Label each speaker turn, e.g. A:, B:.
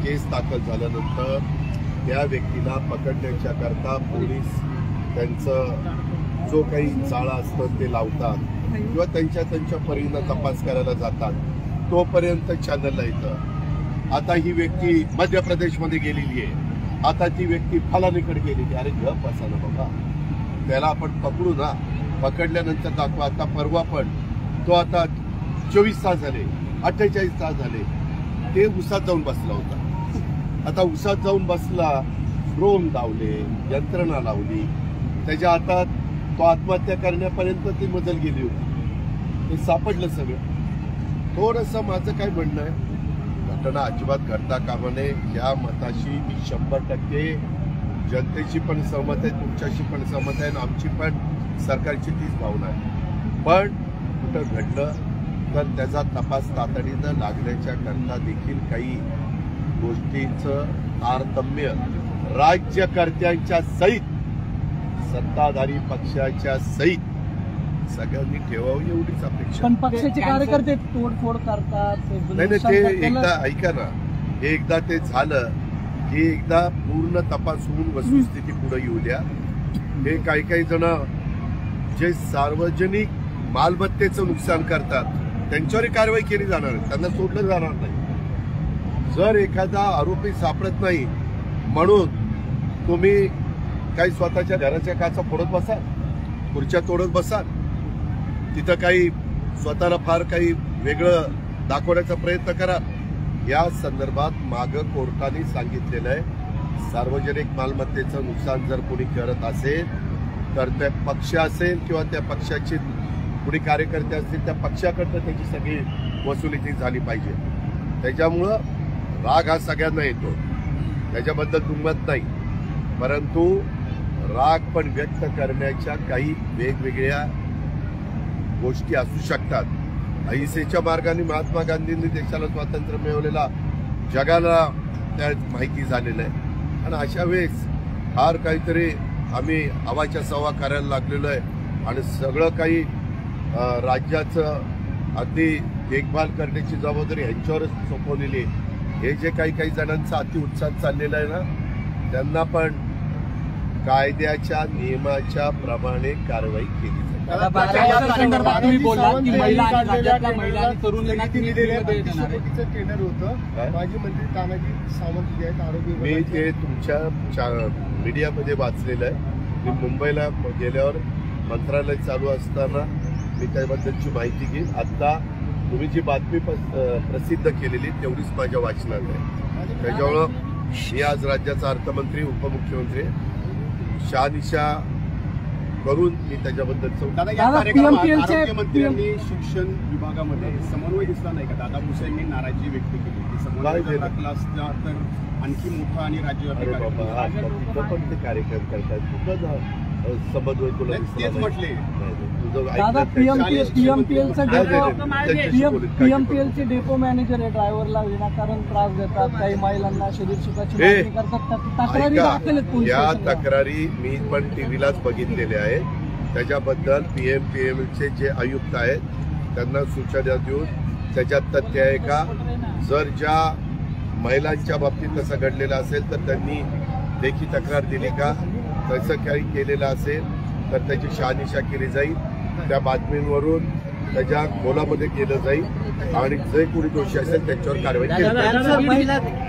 A: केस दाखल झाल्यानंतर त्या व्यक्तीला पकडण्याच्या करता पोलीस त्यांचं जो काही जाळं असतं ते लावतात किंवा त्यांच्या परीनं तपास करायला जातात, तोपर्यंत चॅनलला येतं आता ही व्यक्ती मध्य प्रदेशमध्ये गेलेली आहे, आता ती व्यक्ती फलानीकडे गेलेली. अरे गप बसा ना बाबा, त्याला आपण पकडू ना, पकडल्यानंतर दाखवा. आता परवा पण तो आता 24 तास झाले, 48 तास झाले, ते उसात जाऊन बसला होता. आता उसात जाऊन बसला, ड्रोन लावले, यंत्रणा लावली, त्याच्या हातात तो आत्महत्या करण्यापर्यंत ती मजल गेली होती. हे सापडलं सगळं. थोडंसं माझं काय म्हणणं आहे, घटना अजिबात घडता कामा नये. या मताशी मी 100% जनतेची पण सहमत आहे, तुमच्याशी पण सहमत आहे, आमची पण सरकारची तीच भावना आहे. पण कुठं घडलं तर त्याचा तपास तातडीनं लागण्याच्या करता देखील काही गोष्टींचं तारतम्य राज्यकर्त्यांच्या सहित, सत्ताधारी पक्षाच्या सहित सगळ्यांनी ठेवावी एवढीच अपेक्षा.
B: पण पक्षाचे कार्यकर्ते तोडफोड करतात.
A: नाही, ते एकदा ऐका ना, हे एकदा ते झालं की एकदा पूर्ण तपास होऊन वस्तुस्थिती पुढे येऊ द्या. हे काही जण जे सार्वजनिक मालमत्तेचं नुकसान करतात त्यांच्यावर कारवाई केली जाणार, त्यांना सोडलं जाणार नाही. जर एखादा आरोपी सापडत नाही म्हणून तुम्ही काही स्वतःच्या घराच्या काचा फोडत बसाल, खुर्च्या तोडत बसाल, तिथं काही स्वतःला फार काही वेगळं दाखवण्याचा प्रयत्न करा. या संदर्भात मागं कोर्टाने सांगितलेलं आहे, सार्वजनिक मालमत्तेचं नुकसान जर कोणी करत असेल तर त्या पक्ष असेल किंवा त्या पक्षाचे कोणी कार्यकर्ते असतील, त्या पक्षाकडनं त्याची सगळी वसुली झाली पाहिजे. त्याच्यामुळं राग हा सगळ्यांना येतो, त्याच्याबद्दल दुमत नाही, परंतु राग पण व्यक्त करण्याच्या काही वेगवेगळ्या गोष्टी असू शकतात. अहिंसेच्या मार्गाने महात्मा गांधींनी देशाला स्वातंत्र्य मिळवलेला जगाला त्या माहिती झालेलं आहे. आणि अशा वेळेस फार काहीतरी आम्ही आवाच्या सवा करायला लागलेलो आहे आणि सगळं काही राज्याचं अगदी देखभाल करण्याची जबाबदारी ह्यांच्यावरच सोपवलेली आहे. हे जे काही जणांचा अतिउत्साह चाललेला आहे ना, त्यांना पण कायद्याच्या नियमाच्या प्रमाणे कारवाई केली जाईल.
C: ट्रेनर होतं माजी मंत्री तानाजी सावंत जे आहेत आरोग्य,
A: मी ते तुमच्या मीडियामध्ये वाचलेलं आहे. मी मुंबईला गेल्यावर मंत्रालय चालू असताना मी त्याबद्दलची माहिती घेईन. आता तुम्ही जी बातमी प्रसिद्ध केलेली तेवढीच माझ्या वाचनात आहे. त्याच्यामुळं मी आज राज्याचा अर्थमंत्री, उपमुख्यमंत्री शहानिशा करून मी त्याच्याबद्दल
C: आरोग्यमंत्र्यांनी शिक्षण विभागामध्ये समन्वय दिसला नाही का? दादा भुसे यांनी नाराजी व्यक्त केली, समन्वय क्लासचा तर आणखी मोठा आणि राज्यव्यापी
A: पण ते कार्यक्रम करतात, कुठं समन्वय तुला
C: तेच म्हटले.
B: दादा पीएमपीएलचे डेपो मॅनेजर आहे, ड्रायव्हरला विनाकारण त्रास देतात, काही महिलांना शरीर सुखाची मागणी करतात, तक्रारी दाखल आहेत.
A: या तक्रारी मी पण टीव्हीलाच बघितलेल्या आहेत. त्याच्याबद्दल पीएमपीएलचे जे आयुक्त आहेत त्यांना सूचना देऊन त्याच्यात तथ्य आहे का, जर ज्या महिलांच्या बाबतीत तसं घडलेलं असेल तर त्यांनी लेखी तक्रार दिली का, तसं काही केलेलं असेल तर त्याची शहानिशा केली जाईल. त्या बातमींवरून त्याच्या खोलामध्ये केलं जाईल आणि जे कोणी दोषी असेल त्याच्यावर कारवाई केली जाईल.